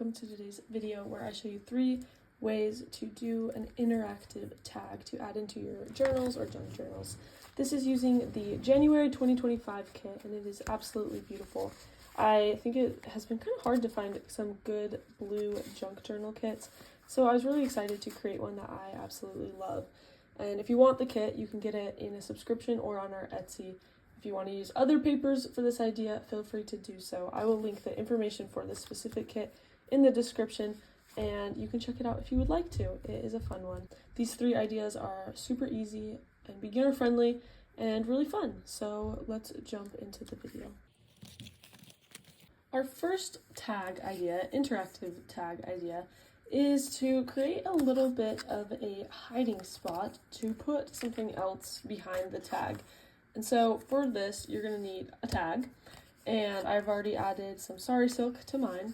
welcome to today's video where I show you 3 ways to do an interactive tag to add into your journals or junk journals. This is using the January 2025 kit and it is absolutely beautiful. I think it has been kind of hard to find some good blue junk journal kits, so I was really excited to create one that I absolutely love. And if you want the kit, you can get it in a subscription or on our Etsy. If you want to use other papers for this idea, feel free to do so. I will link the information for this specific kit in the description, and you can check it out if you would like to. It is a fun one. These 3 ideas are super easy and beginner friendly and really fun, so let's jump into the video. Our first tag idea, interactive tag idea, is to create a little bit of a hiding spot to put something else behind the tag. And so for this, you're going to need a tag, and I've already added some Sari Silk to mine.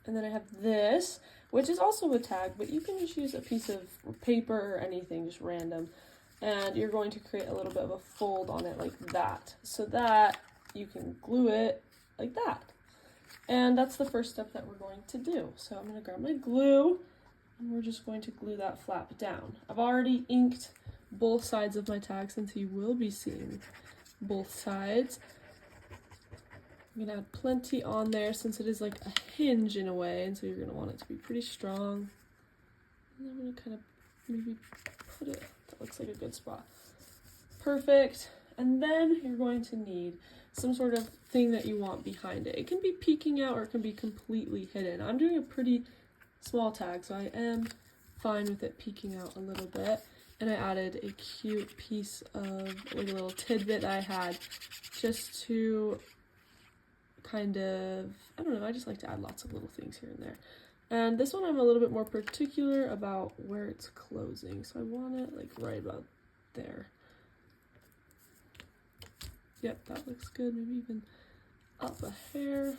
And then I have this, which is also a tag, but you can just use a piece of paper or anything, just random. And you're going to create a little bit of a fold on it like that, so that you can glue it like that. And that's the first step that we're going to do. So I'm going to grab my glue, and we're just going to glue that flap down. I've already inked both sides of my tag since you will be seeing both sides. I'm going to add plenty on there since it is like a hinge in a way, and so you're going to want it to be pretty strong. And I'm going to kind of maybe put it, that looks like a good spot. Perfect. And then you're going to need some sort of thing that you want behind it. It can be peeking out or it can be completely hidden. I'm doing a pretty small tag, so I am fine with it peeking out a little bit. And I added a cute piece of like a little tidbit that I had just to kind of, I don't know, I just like to add lots of little things here and there. And this one I'm a little bit more particular about where it's closing, so I want it like right about there. Yep, that looks good. Maybe even up a hair.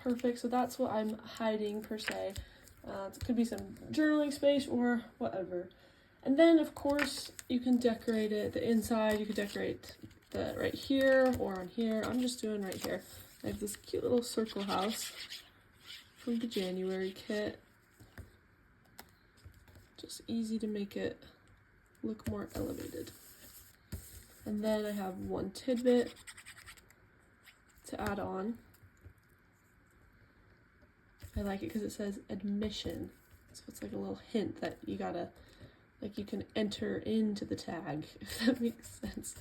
Perfect, so that's what I'm hiding per se. It could be some journaling space or whatever. And then, of course, you can decorate it, the inside. You could decorate the right here or on here. I'm just doing right here. I have this cute little circle house from the January kit. Just easy to make it look more elevated. And then I have one tidbit to add on. I like it because it says admission, so it's like a little hint that you gotta, like, you can enter into the tag, if that makes sense.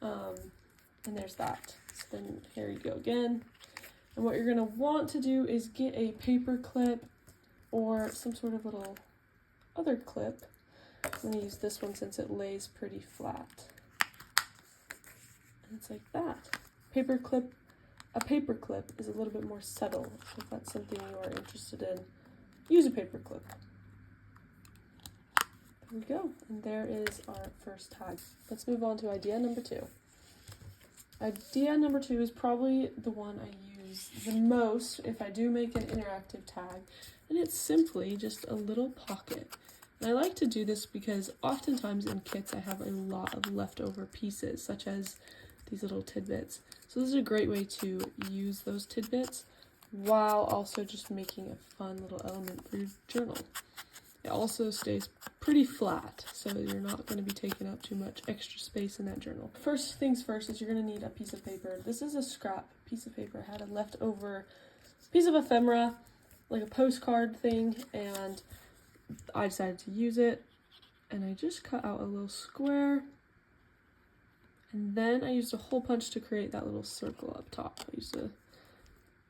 And there's that. So then here you go again. And what you're gonna want to do is get a paper clip or some sort of little other clip. I'm gonna use this one since it lays pretty flat. And it's like that. A paper clip is a little bit more subtle, so if that's something you are interested in, use a paper clip. There we go, and there is our first tag. Let's move on to idea number 2. Idea number 2 is probably the one I use the most if I do make an interactive tag, and it's simply just a little pocket. And I like to do this because oftentimes in kits I have a lot of leftover pieces, such as these little tidbits. So this is a great way to use those tidbits while also just making a fun little element for your journal. It also stays pretty flat, so you're not going to be taking up too much extra space in that journal. First things first is you're going to need a piece of paper. This is a scrap piece of paper. I had a leftover piece of ephemera, like a postcard thing, and I decided to use it, and I just cut out a little square. And then I used a hole punch to create that little circle up top. I used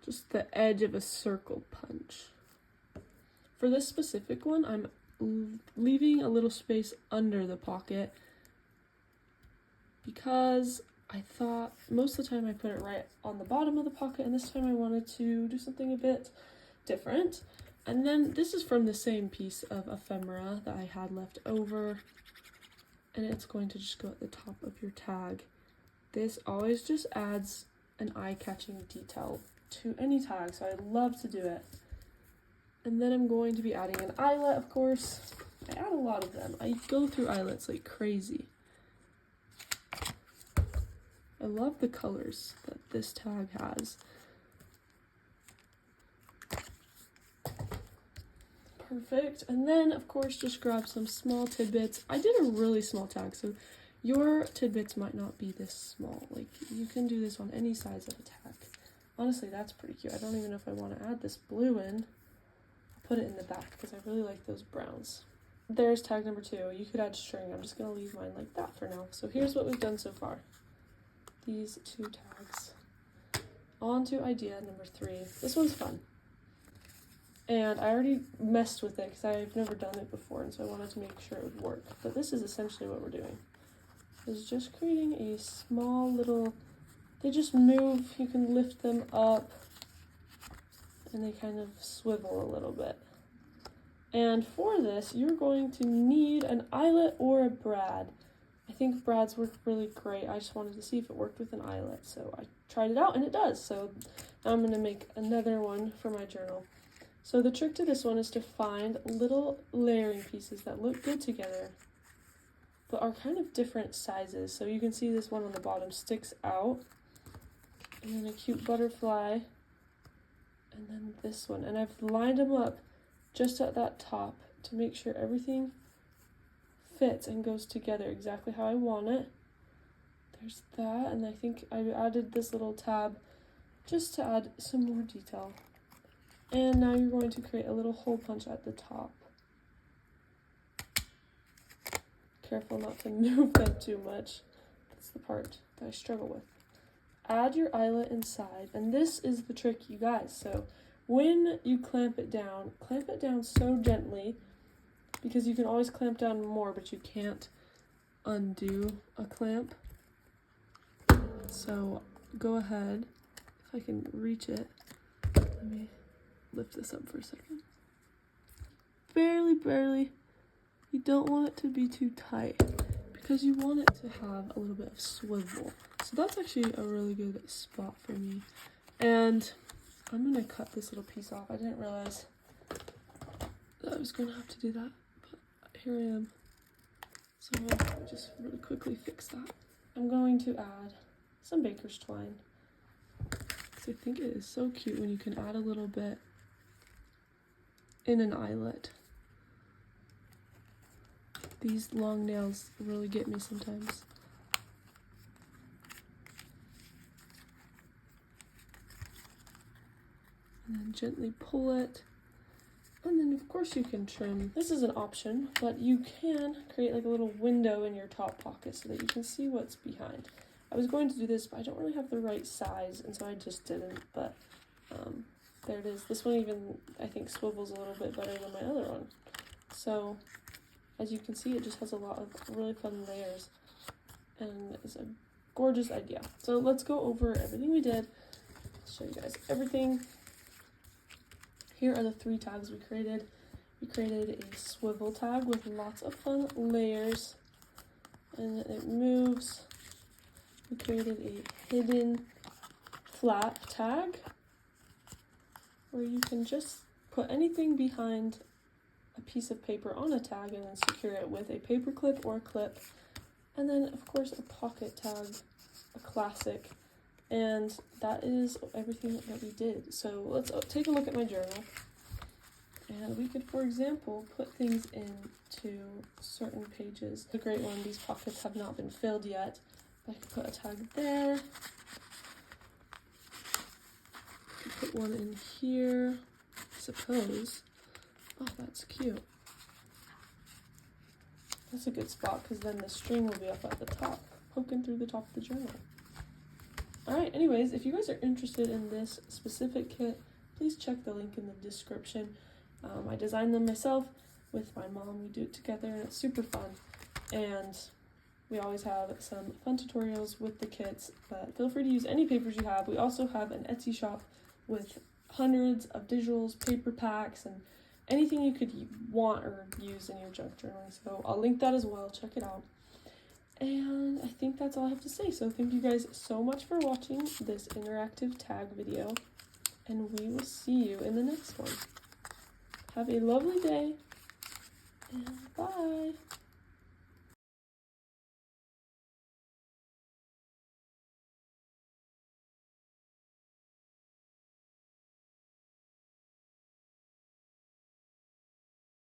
just the edge of a circle punch. For this specific one, I'm leaving a little space under the pocket because I thought most of the time I put it right on the bottom of the pocket, and this time I wanted to do something a bit different. And then this is from the same piece of ephemera that I had left over, and it's going to just go at the top of your tag. This always just adds an eye-catching detail to any tag, so I love to do it. And then I'm going to be adding an eyelet, of course. I add a lot of them. I go through eyelets like crazy. I love the colors that this tag has. Perfect. And then, of course, just grab some small tidbits. I did a really small tag, so your tidbits might not be this small. Like, you can do this on any size of a tag. Honestly, that's pretty cute. I don't even know if I want to add this blue in. I'll put it in the back because I really like those browns. There's tag number 2. You could add string. I'm just going to leave mine like that for now. So here's what we've done so far. These 2 tags. On to idea number 3. This one's fun. And I already messed with it because I've never done it before, and so I wanted to make sure it would work. But this is essentially what we're doing. Is just creating a small little, they just move, you can lift them up, and they kind of swivel a little bit. And for this, you're going to need an eyelet or a brad. I think brads work really great. I just wanted to see if it worked with an eyelet, so I tried it out, and it does. So now I'm going to make another one for my journal. So the trick to this one is to find little layering pieces that look good together, but are kind of different sizes. So you can see this one on the bottom sticks out, and then a cute butterfly, and then this one. And I've lined them up just at that top to make sure everything fits and goes together exactly how I want it. There's that, and I think I added this little tab just to add some more detail. And now you're going to create a little hole punch at the top. Careful not to move them too much. That's the part that I struggle with. Add your eyelet inside, and this is the trick, you guys. So when you clamp it down so gently, because you can always clamp down more, but you can't undo a clamp. So go ahead, if I can reach it, let me lift this up for a second. Barely. You don't want it to be too tight because you want it to have a little bit of swivel. So that's actually a really good spot for me. And I'm gonna cut this little piece off. I didn't realize that I was gonna have to do that, but here I am. So I'll just really quickly fix that. I'm going to add some baker's twine, because I think it is so cute when you can add a little bit in an eyelet. These long nails really get me sometimes. And then gently pull it. And then of course you can trim. This is an option, but you can create like a little window in your top pocket so that you can see what's behind. I was going to do this, but I don't really have the right size, and so I just didn't, but there it is. This one even, I think, swivels a little bit better than my other one. So as you can see, it just has a lot of really fun layers, and it's a gorgeous idea. So let's go over everything we did. I'll show you guys everything. Here are the 3 tags we created. We created a swivel tag with lots of fun layers, and it moves. We created a hidden flap tag where you can just put anything behind a piece of paper on a tag and then secure it with a paper clip or a clip. And then of course a pocket tag, a classic. And that is everything that we did. So let's take a look at my journal. And we could, for example, put things into certain pages. The great one, these pockets have not been filled yet. I could put a tag there. I could put one in here, I suppose. Oh, that's cute. That's a good spot because then the string will be up at the top, poking through the top of the journal. Alright, anyways, if you guys are interested in this specific kit, please check the link in the description. I designed them myself with my mom. We do it together and it's super fun. And we always have some fun tutorials with the kits, but feel free to use any papers you have. We also have an Etsy shop with hundreds of digitals, paper packs, and anything you could want or use in your junk journaling. So I'll link that as well. Check it out. And I think that's all I have to say. So thank you guys so much for watching this interactive tag video, and we will see you in the next one. Have a lovely day, and bye.